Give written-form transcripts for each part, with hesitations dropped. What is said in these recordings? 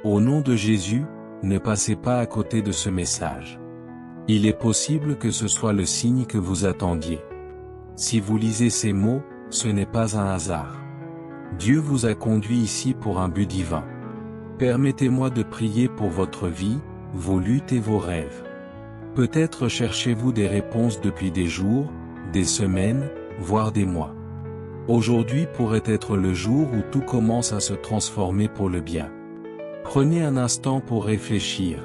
Au nom de Jésus, ne passez pas à côté de ce message. Il est possible que ce soit le signe que vous attendiez. Si vous lisez ces mots, ce n'est pas un hasard. Dieu vous a conduit ici pour un but divin. Permettez-moi de prier pour votre vie, vos luttes et vos rêves. Peut-être cherchez-vous des réponses depuis des jours, des semaines, voire des mois. Aujourd'hui pourrait être le jour où tout commence à se transformer pour le bien. Prenez un instant pour réfléchir.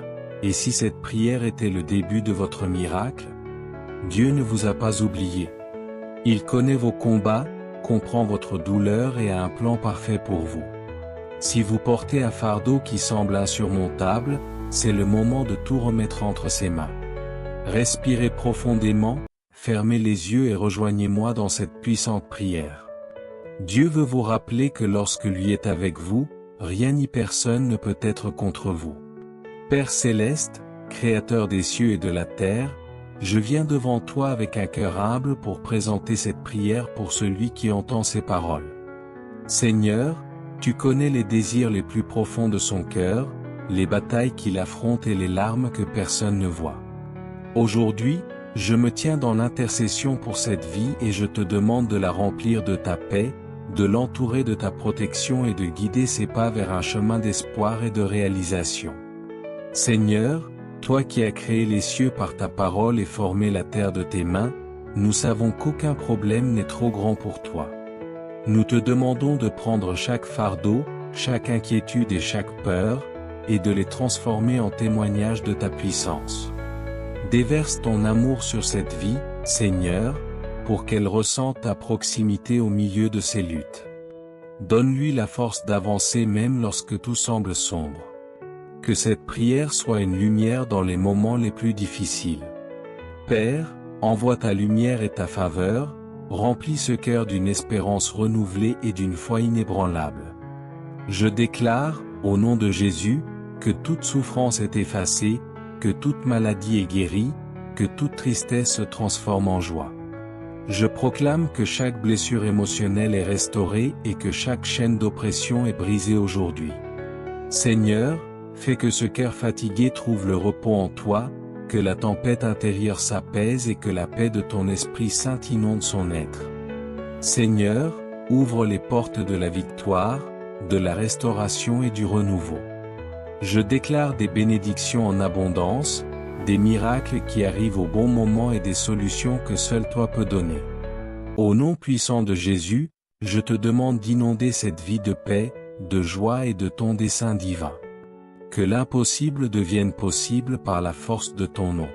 Et si cette prière était le début de votre miracle? Dieu ne vous a pas oublié. Il connaît vos combats, comprend votre douleur et a un plan parfait pour vous. Si vous portez un fardeau qui semble insurmontable, c'est le moment de tout remettre entre ses mains. Respirez profondément, fermez les yeux et rejoignez-moi dans cette puissante prière. Dieu veut vous rappeler que lorsque lui est avec vous, rien ni personne ne peut être contre vous. Père céleste, Créateur des cieux et de la terre, je viens devant toi avec un cœur humble pour présenter cette prière pour celui qui entend ces paroles. Seigneur, tu connais les désirs les plus profonds de son cœur, les batailles qu'il affronte et les larmes que personne ne voit. Aujourd'hui, je me tiens dans l'intercession pour cette vie et je te demande de la remplir de ta paix, de l'entourer de ta protection et de guider ses pas vers un chemin d'espoir et de réalisation. Seigneur, toi qui as créé les cieux par ta parole et formé la terre de tes mains, nous savons qu'aucun problème n'est trop grand pour toi. Nous te demandons de prendre chaque fardeau, chaque inquiétude et chaque peur, et de les transformer en témoignage de ta puissance. Déverse ton amour sur cette vie, Seigneur, pour qu'elle ressente ta proximité au milieu de ses luttes. Donne-lui la force d'avancer même lorsque tout semble sombre. Que cette prière soit une lumière dans les moments les plus difficiles. Père, envoie ta lumière et ta faveur, remplis ce cœur d'une espérance renouvelée et d'une foi inébranlable. Je déclare, au nom de Jésus, que toute souffrance est effacée, que toute maladie est guérie, que toute tristesse se transforme en joie. Je proclame que chaque blessure émotionnelle est restaurée et que chaque chaîne d'oppression est brisée aujourd'hui. Seigneur, fais que ce cœur fatigué trouve le repos en toi, que la tempête intérieure s'apaise et que la paix de ton Esprit Saint inonde son être. Seigneur, ouvre les portes de la victoire, de la restauration et du renouveau. Je déclare des bénédictions en abondance, des miracles qui arrivent au bon moment et des solutions que seul toi peux donner. Au nom puissant de Jésus, je te demande d'inonder cette vie de paix, de joie et de ton dessein divin. Que l'impossible devienne possible par la force de ton nom.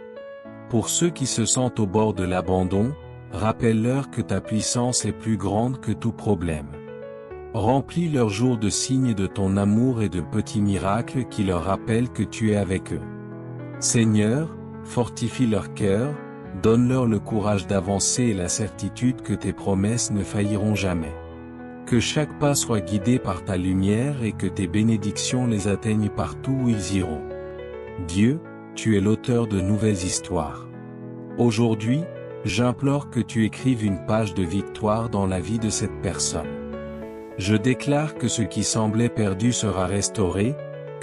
Pour ceux qui se sentent au bord de l'abandon, rappelle-leur que ta puissance est plus grande que tout problème. Remplis leurs jours de signes de ton amour et de petits miracles qui leur rappellent que tu es avec eux. Seigneur, fortifie leur cœur, donne-leur le courage d'avancer et la certitude que tes promesses ne failliront jamais. Que chaque pas soit guidé par ta lumière et que tes bénédictions les atteignent partout où ils iront. Dieu, tu es l'auteur de nouvelles histoires. Aujourd'hui, j'implore que tu écrives une page de victoire dans la vie de cette personne. Je déclare que ce qui semblait perdu sera restauré,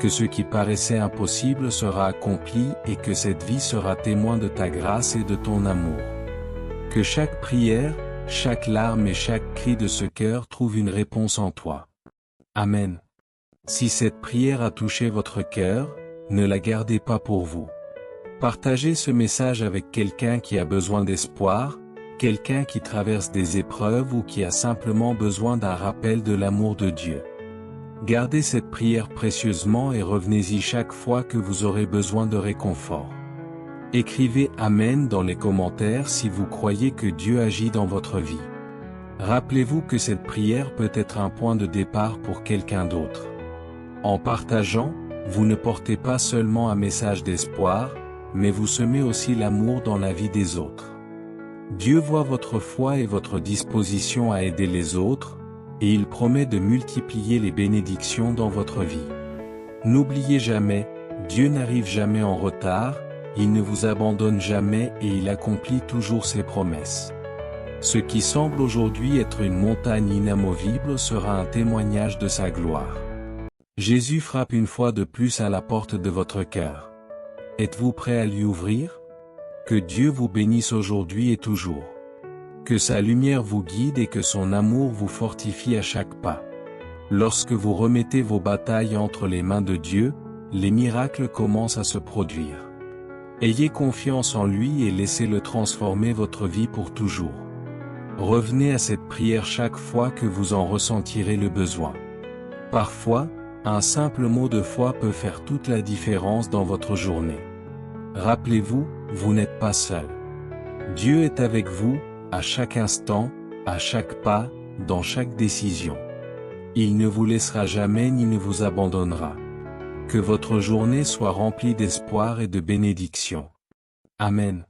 que ce qui paraissait impossible sera accompli et que cette vie sera témoin de ta grâce et de ton amour. Que chaque prière, chaque larme et chaque cri de ce cœur trouve une réponse en toi. Amen. Si cette prière a touché votre cœur, ne la gardez pas pour vous. Partagez ce message avec quelqu'un qui a besoin d'espoir, quelqu'un qui traverse des épreuves ou qui a simplement besoin d'un rappel de l'amour de Dieu. Gardez cette prière précieusement et revenez-y chaque fois que vous aurez besoin de réconfort. Écrivez Amen dans les commentaires si vous croyez que Dieu agit dans votre vie. Rappelez-vous que cette prière peut être un point de départ pour quelqu'un d'autre. En partageant, vous ne portez pas seulement un message d'espoir, mais vous semez aussi l'amour dans la vie des autres. Dieu voit votre foi et votre disposition à aider les autres, et il promet de multiplier les bénédictions dans votre vie. N'oubliez jamais, Dieu n'arrive jamais en retard, il ne vous abandonne jamais et il accomplit toujours ses promesses. Ce qui semble aujourd'hui être une montagne inamovible sera un témoignage de sa gloire. Jésus frappe une fois de plus à la porte de votre cœur. Êtes-vous prêt à lui ouvrir? Que Dieu vous bénisse aujourd'hui et toujours. Que sa lumière vous guide et que son amour vous fortifie à chaque pas. Lorsque vous remettez vos batailles entre les mains de Dieu, les miracles commencent à se produire. Ayez confiance en lui et laissez-le transformer votre vie pour toujours. Revenez à cette prière chaque fois que vous en ressentirez le besoin. Parfois, un simple mot de foi peut faire toute la différence dans votre journée. Rappelez-vous, vous n'êtes pas seul. Dieu est avec vous, à chaque instant, à chaque pas, dans chaque décision. Il ne vous laissera jamais ni ne vous abandonnera. Que votre journée soit remplie d'espoir et de bénédiction. Amen.